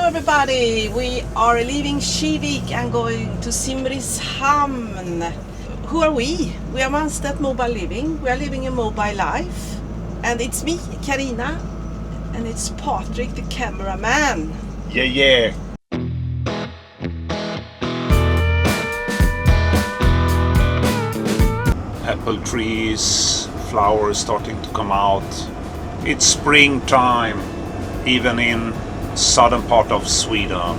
everybody, we are leaving Kivik and going to Simrishamn. Who are we? We are Manstedt Mobile Living. We are living a mobile life. And it's me, Karina, and it's Patrick, the cameraman. Yeah. Apple trees, flowers starting to come out. It's springtime, even in southern part of Sweden.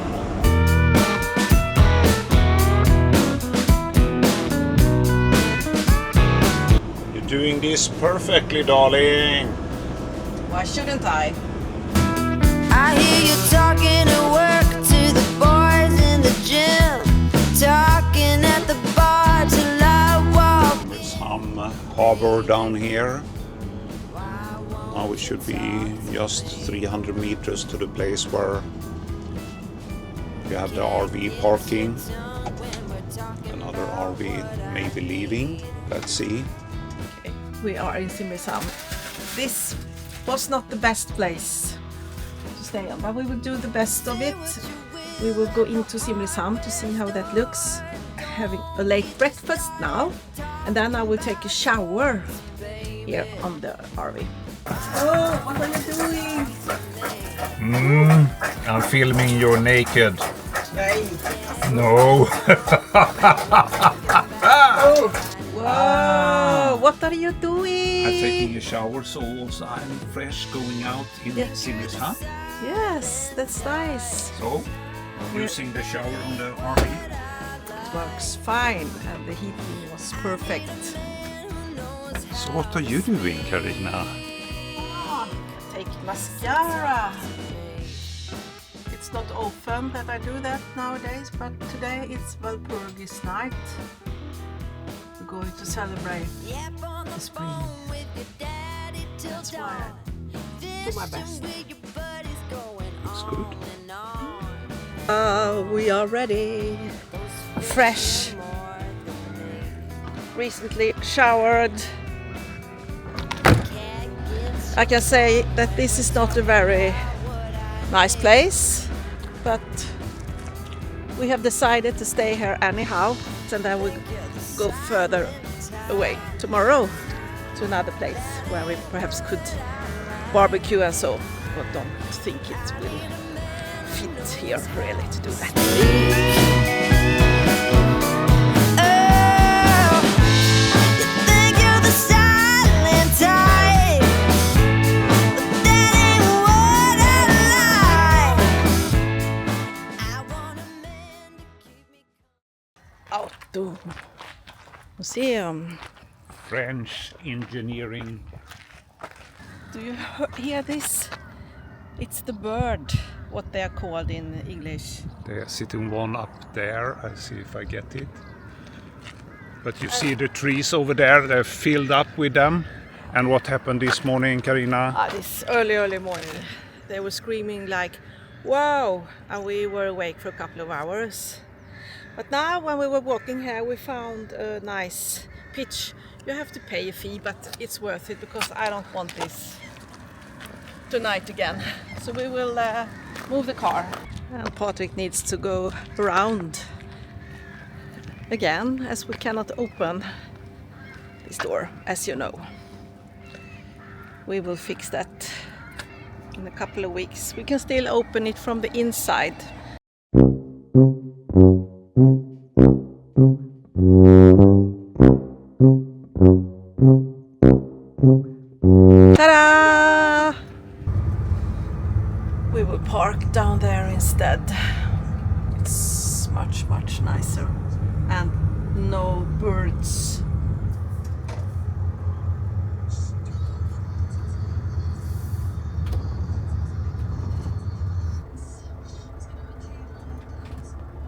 You're doing this perfectly, darling. Why shouldn't I? I hear you talking at work to the boys in the gym, talking at the bar till I walk. There's some harbor down here. Now it should be just 300 meters to the place where you have the RV parking. Another RV may be leaving. Let's see. Okay, we are in Simrishamn. This was not the best place to stay on, but we will do the best of it. We will go into Simrishamn to see how that looks. Having a late breakfast now, and then I will take a shower here on the RV. Oh, what are you doing? I'm filming you naked. Hey. No. Oh. Whoa, what are you doing? I'm taking a shower, so also I'm fresh going out in Simrishamn. Yes, that's nice. So, using the shower on the RV. It works fine, and the heating was perfect. So what are you doing, Karina? Take mascara. It's not often that I do that nowadays, but today it's Walpurgis night. We're going to celebrate the spring. That's why I do my best. Looks good. We are ready. Fresh. Recently showered. I can say that this is not a very nice place, but we have decided to stay here anyhow, and then we'll go further away tomorrow to another place where we perhaps could barbecue and so, but don't think it will fit here really to do that. Auto museum. French engineering. Do you hear this? It's the bird, what they are called in English. They are sitting one up there. I see if I get it. But you see the trees over there, they're filled up with them. And what happened this morning, Karina? This early morning. They were screaming like, wow! And we were awake for a couple of hours. But now when we were walking here, we found a nice pitch. You have to pay a fee, but it's worth it because I don't want this tonight again. So we will move the car. And Patrick needs to go around again, as we cannot open this door, as you know. We will fix that in a couple of weeks. We can still open it from the inside. Ta-da! We will park down there instead. It's much nicer, and no birds.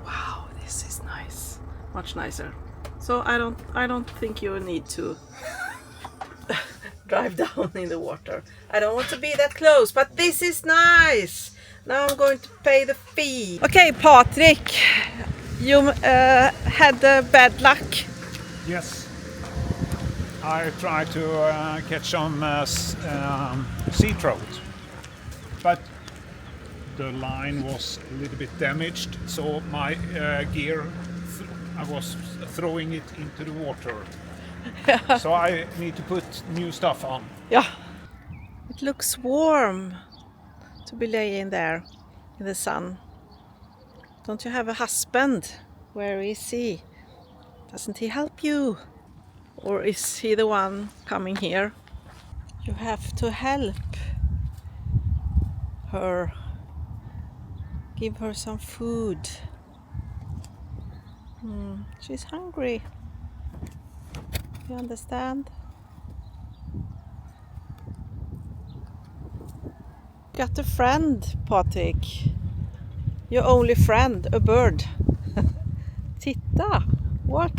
Wow, this is nice. Much nicer. So I don't think you need to drive down in the water. I don't want to be that close, but this is nice. Now I'm going to pay the fee. Okay, Patrick, you had bad luck. Yes. I tried to catch some sea trout. But the line was a little bit damaged, so my gear, I was throwing it into the water. So I need to put new stuff on. Yeah. It looks warm to be laying there in the sun. Don't you have a husband? Where is he? Doesn't he help you? Or is he the one coming here? You have to help her. Give her some food. She's hungry. You understand? Got a friend, Patrik. Your only friend, a bird. Titta! What?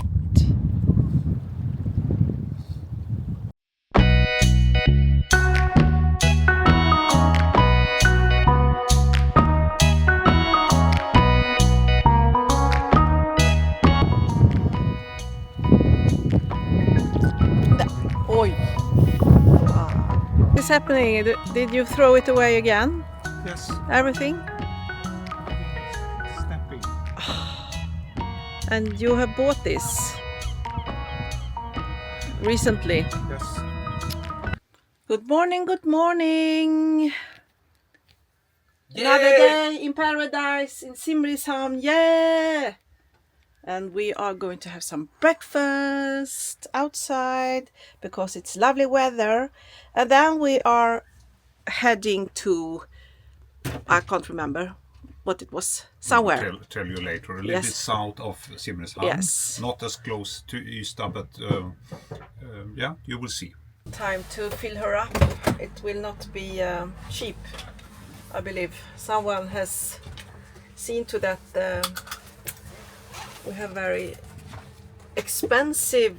Oj! What's happening? Did you throw it away again? Yes. Everything? Snapping. And you have bought this recently? Yes. Good morning, good morning! Yay! Another day in paradise in Simrishamn, yeah! And we are going to have some breakfast outside because it's lovely weather. And then we are heading to, I can't remember what it was, somewhere. Tell you later. A little Yes. bit south of Simrishamn. Yes. Not as close to Ystad, but yeah, you will see. Time to fill her up. It will not be cheap, I believe. Someone has seen to that. We have very expensive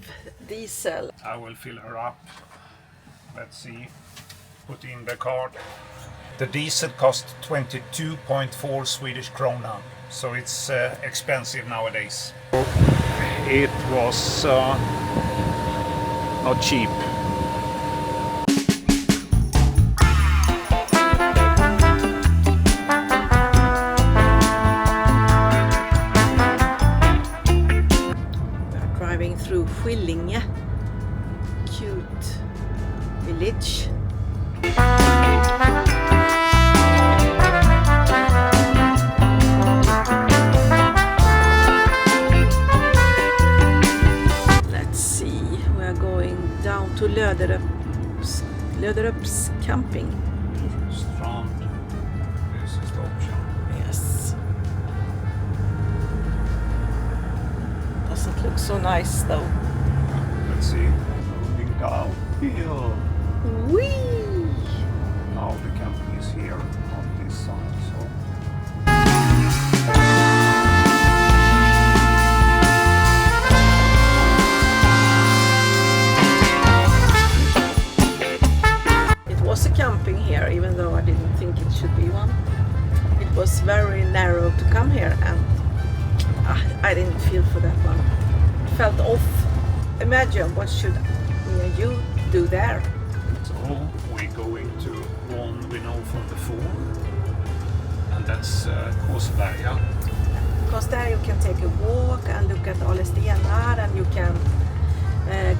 diesel. I will fill her up. Let's see. Put in the card. The diesel cost 22.4 Swedish krona, so it's expensive nowadays. It was not cheap. Driving through Skillinge, cute village. Let's see, we are going down to Löderups camping. Strand. This is the option. Yes. Doesn't look so nice though. Let's see. Moving downhill. Whee! Now the camping is here on this side. So It was a camping here, even though I didn't think it should be one. It was very narrow to come here, and I didn't feel for that one. It felt off. Imagine what should me and you do there. So we're going to one we know from before, and that's Kåseberga. Because there you can take a walk and look at Ale Stenar, and you can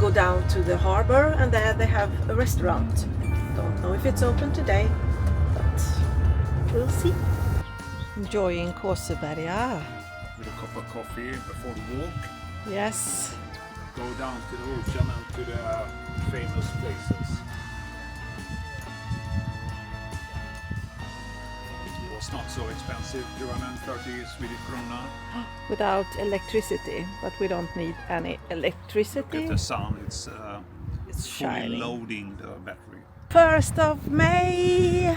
go down to the harbor, and there they have a restaurant. Don't know if it's open today, but we'll see. Enjoying Kåseberga. With a cup of coffee before the walk. Yes. Go down to the ocean and to the famous places. It was not so expensive, 230 Swedish krona. Without electricity, but we don't need any Look electricity. at the sun, it's fully shining. loading the battery. 1st of May,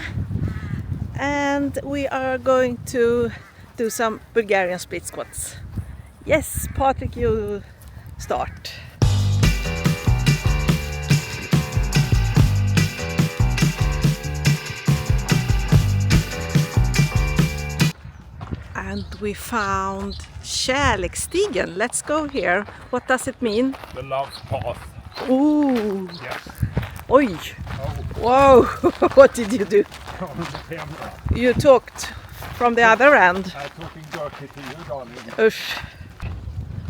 and we are going to do some Bulgarian split squats. Yes, Patrik, you start. And we found Kärleksstigen. Let's go here. What does it mean? The love path. Ooh, Yes. oi, Oh, whoa, what did you do? on the camera. You talked from the other end. I'm talking dirty to you, darling. Usch.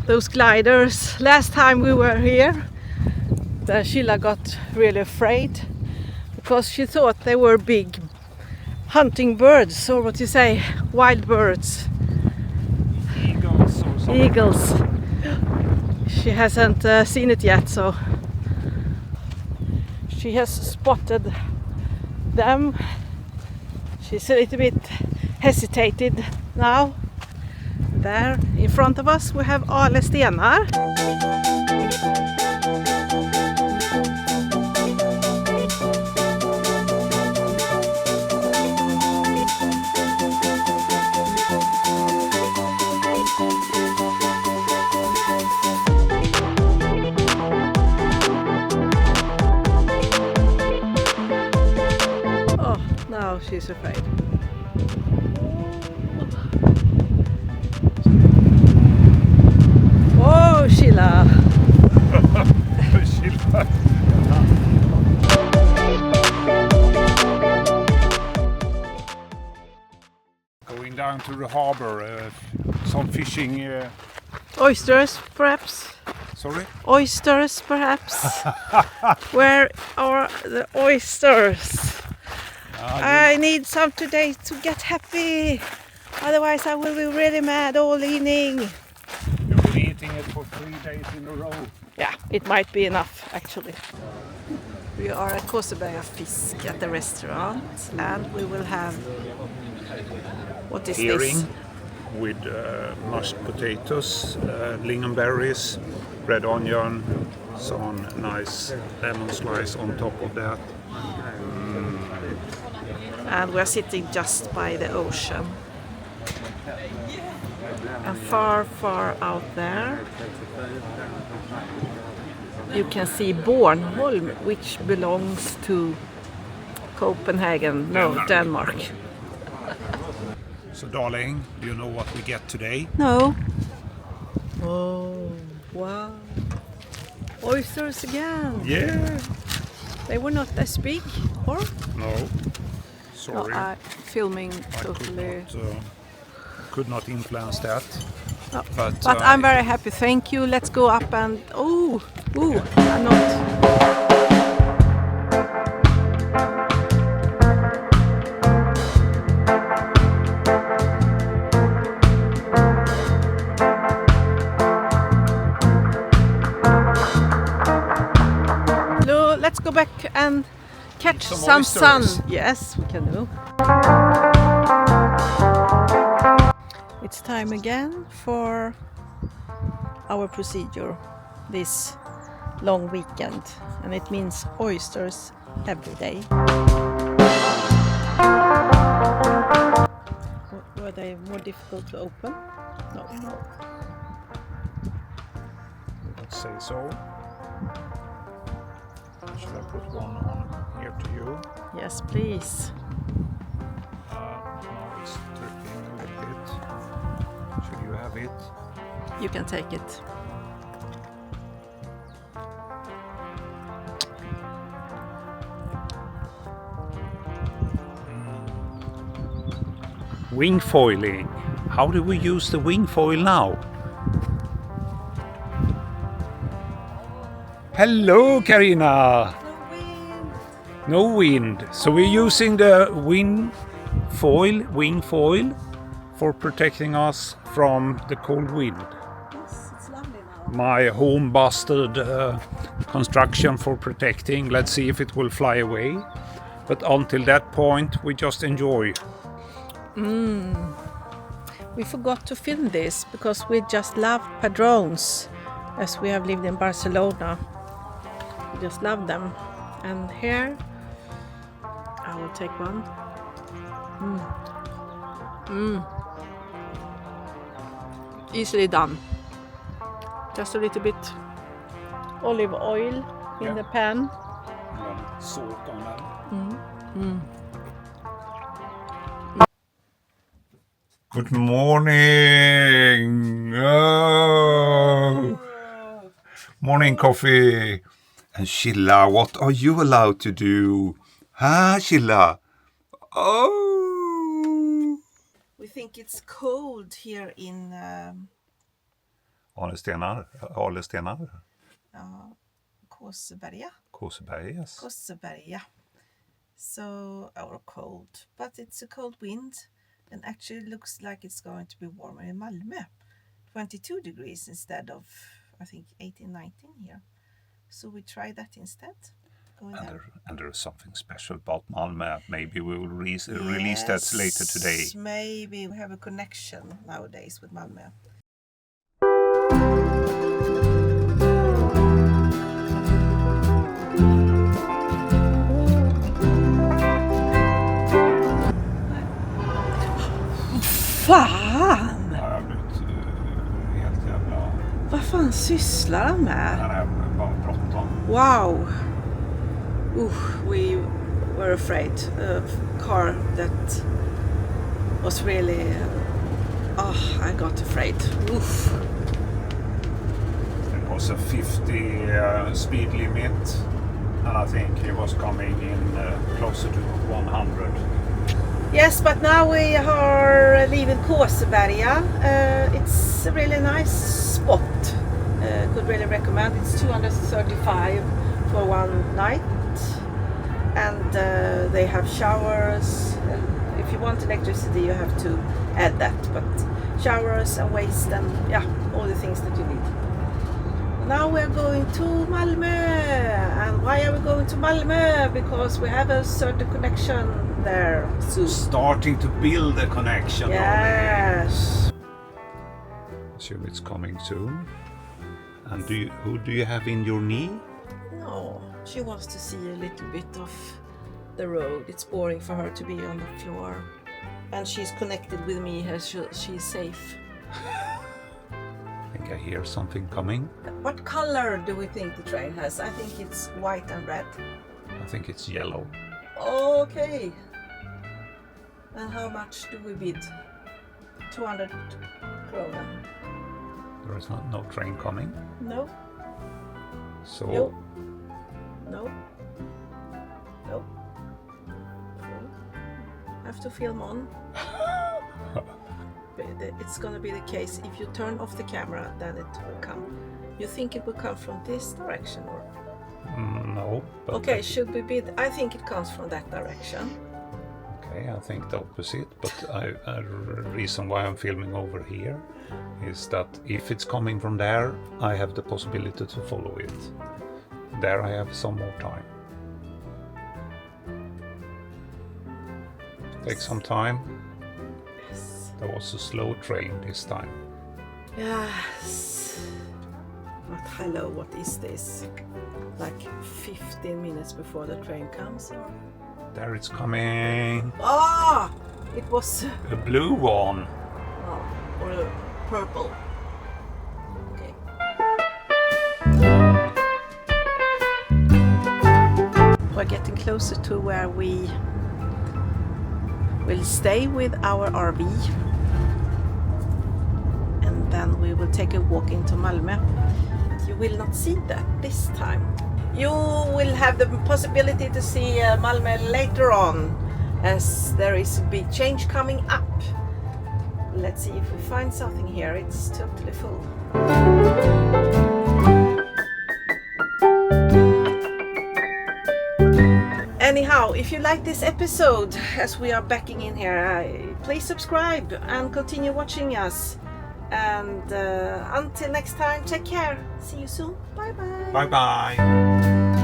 Those gliders. Last time we were here, Sheila got really afraid because she thought they were big hunting birds, or what you say, wild birds. Eagles or something. Eagles. She hasn't seen it yet, so she has spotted them. She's a little bit hesitated now. There in front of us we have Ale Stenar. Oh, now she's afraid. Oh, Sheila! Going down to the harbor, some fishing. Oysters, perhaps? Sorry? Oysters, perhaps? Where are the oysters? I need some today to get happy. Otherwise I will be really mad all evening. You've been eating it for 3 days in a row. Yeah, it might be enough actually. We are at Kåseberga Fisk at the restaurant and we will have... What is Herring this? with mashed potatoes, lingonberries, red onion, some nice lemon slice on top of that. And we're sitting just by the ocean. And far, far out there you can see Bornholm, which belongs to Copenhagen, no, Denmark. So darling, do you know what we get today? No. Oh, wow. Oysters again. Yeah. They were not as big, or? No. No, Sorry. filming I totally. could not influence that. No. But I'm very happy. Thank you. Let's go up and I'm not. Let's go back and catch some sun. Yes, we can do. It's time again for our procedure this long weekend, and it means oysters every day. Were they more difficult to open? No. Let's say so. Should I put one on here to you? Yes, please. Now it's dripping a little bit. Should you have it? You can take it. Wing foiling. How do we use the wing foil now? Hello, Karina. No wind. So we're using the wing foil for protecting us from the cold wind. Yes, it's lovely now. My home busted construction for protecting. Let's see if it will fly away. But until that point, we just enjoy. We forgot to film this because we just love padrones, as we have lived in Barcelona. We just love them. And here I will take one. Easily done. Just a little bit olive oil in the pan. Salt on them. Good morning. Oh. Morning coffee. And Sheila, what are you allowed to do? Huh, Sheila? Oh. think it's cold here in Ale Stenar. Kåseberga. Kåsebergas. Kåseberga. So, or cold, but it's a cold wind, and actually looks like it's going to be warmer in Malmö. 22 degrees instead of, I think, 18, 19 here. So we try that instead. And there's something special about Malmö. Maybe we will release that later today. Maybe we have a connection nowadays with Malmö. Fan! Jag har blivit helt jävla... Vad fan sysslar han med? Han är bara bråttom. Wow! We were afraid of a car that was really... I got afraid. Oof. It was a 50 speed limit, and I think he was coming in closer to 100. Yes, but now we are leaving Kåseberga. It's a really nice spot. Could really recommend. It's 235 for one night, and they have showers. If you want electricity, you have to add that. But showers and waste and all the things that you need. Now we're going to Malmö. And why are we going to Malmö? Because we have a certain connection there soon. Starting to build a connection. Yes. Assume it's coming soon. And who do you have in your knee? No, she wants to see a little bit of the road. It's boring for her to be on the floor. And she's connected with me here, she's safe. I think I hear something coming. What color do we think the train has? I think it's white and red. I think it's yellow. Okay. And how much do we bid? 200 krona. There is no train coming. No. So No. Have to film on. It's gonna be the case. If you turn off the camera, then it will come. You think it will come from this direction or? No. But Okay, should we bid? I think it comes from that direction. Okay, I think the opposite. But a reason why I'm filming over here is that if it's coming from there, I have the possibility to follow it. There I have some more time. Take some time. Yes. There was a slow train this time. Yes. But hello, what is this? Like 15 minutes before the train comes? Or? There it's coming. Ah! It was... A blue one. Oh, or a purple. Okay. We're getting closer to where we will stay with our RV. And then we will take a walk into Malmö. You will not see that this time. You will have the possibility to see Malmö later on, as there is a big change coming up. Let's see if we find something here. It's totally full. Anyhow, if you like this episode, as we are backing in here, please subscribe and continue watching us. And until next time, take care. See you soon. Bye bye. Bye bye.